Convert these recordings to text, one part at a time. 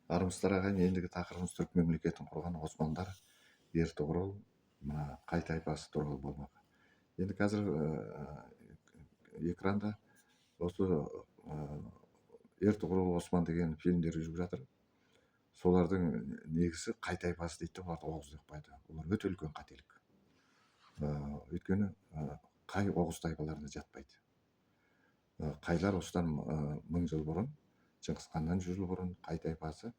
Армысыздар ағайын, ендігі тақырыбымыз түрік мемлекетін құрған османдар, Ертұғырыл, мына қай тайпасы туралы болмақ. Енді қазір экранда осы Ертұғырыл Осман деген фильмдер жүріп жатыр. Солардың негізі қай тайпасы дейді, оларды Оғыз деп қойды. Олар өте үлкен қателік. Өйткені қай Оғыз тайпаларына жатпайды. Қайлар осыдан 1000 жыл бұрын, Шыңғысханнан 100 жыл бұрын қай тайпасы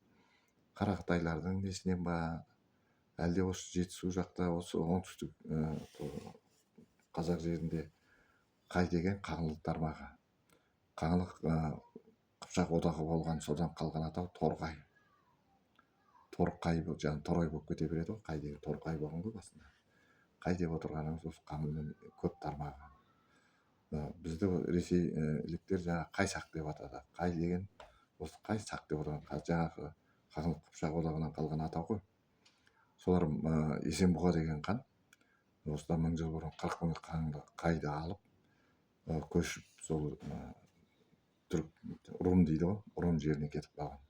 Қарақытайлардың несінен ба, әлде осы Жетісу жақта, осы оңтүстік қазақ жерінде қай деген Қаңлы тармағы. Қаңлы Қыпшақ одағы болған, содан қалған атау Торғай. Торқай, жаңағы Торай болып кете береді ғой, қай деген Торқай болған ғой басында. Қай деп отырғанымыз осы Қаңлының көп тармағы. Бізді ресейліктер жаңағы Қайсақ деп атады. Қай деген осы Қайсақ деп отырған жаңағы Қаңлы Қыпшақ одағынан қалған атау ғой. Солар Есенбұға деген хан осыдан 1000 жыл бұрын 40 000 қайды алып, көшіп сол Рум дейді ғой, Рум жеріне кетіп қалған.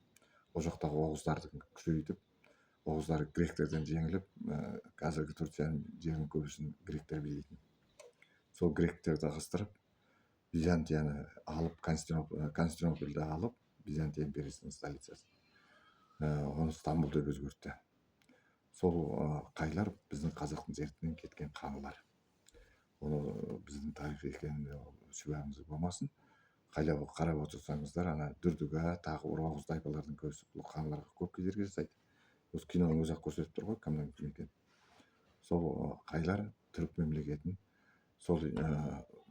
Ол жақтағы оғыздарды күшейтіп, оғыздар гректерден жеңіліп, қазіргі Түркияның жерінің көбісін гректер билейтін. Сол гректерді ығыстырып, Византияны алып, Константинопольді алып, Византия империясының столицасы. Оны Стамбул деп өзгертті. Сол қайлар біздің қазақтың жертінен кеткен қаңлылар. Оны біздің тарих екеніне шүбәңіз болмасын. Қайлауға қарап отырсаңыздар, ана Дүрдіга, тағы Оғыз тайпалардың көбісі бұл қаңлыларға көп кедергі жасайды. Осы киноның өзі-ақ көрсетіп тұр ғой, кімнің кім екенін. Сол қайлар түрік мемлекетін, сол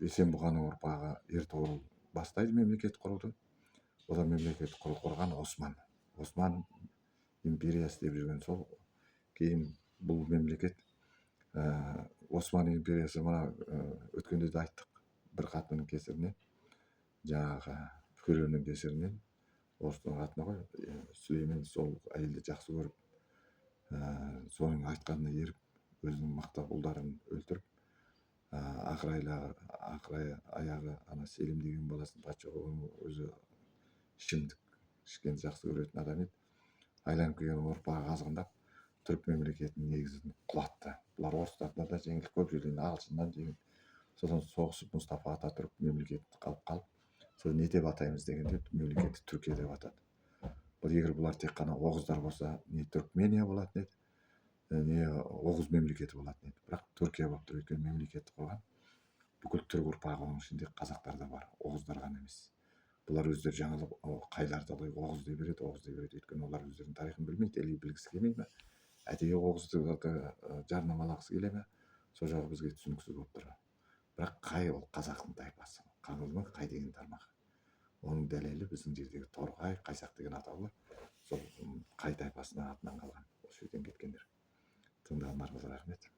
Есенбұғаның ұрпағы Ертұғырыл бастайды мемлекет құруды. Одан мемлекет құрған Осман. Осман империясы деп жүрген сол. Кейін бұл мемлекет Осман империясы, мына өткенде де айттық, бір қатынның кесірінен, жаңағы Фөренің кесірінен, орыстың қатыны ғой, Сүлеймен сол әйелді жақсы көріп, соның айтқанына еріп, өзінің мақтап ұлдарын өлтіріп, ақыры аяғы ана Селим деген баласын патша қылған. Өзі ішімдік ішкенді жақсы көретін адам еді. Айланып келген ұрпағы азғындап, түрік мемлекетінің негізін құлатты. Бұлар орыстардан да жеңілді, көп жерден ағылшыннан жеңілді. Содан соғысып Мұстафа Ататүрік мемлекеті қалып, сол не деп атаймыз дегенде мемлекетті Түркия деп атады. Егер бұлар тек қана оғыздар болса, не Түркмения болатын еді, не Оғыз мемлекеті болатын еді. Бірақ Түркия болып тұр, өйткені мемлекетті құрған бүкіл түрік ұрпағы, оның ішінде қазақтар да бар, оғыздар ғана емес. Бұлар өздері жаңалық қайларды Оғыз деп береді, өйткені олар өздерінің тарихын білмейді, или білгісі келмейді ме, әдейі Оғызды жарнамалағысы келе ме, сол жағы бізге түсініксіз болып тұр. Бірақ қай ол қазақтың тайпасы, Қаңлы қай деген тармақ. Оның дәлелі біздің жердегі Торғай, Қайсақ деген атаулы сол қай тайпасының атынан қалған, осы жерден кеткендер. Тыңдағандарыңызға рахмет.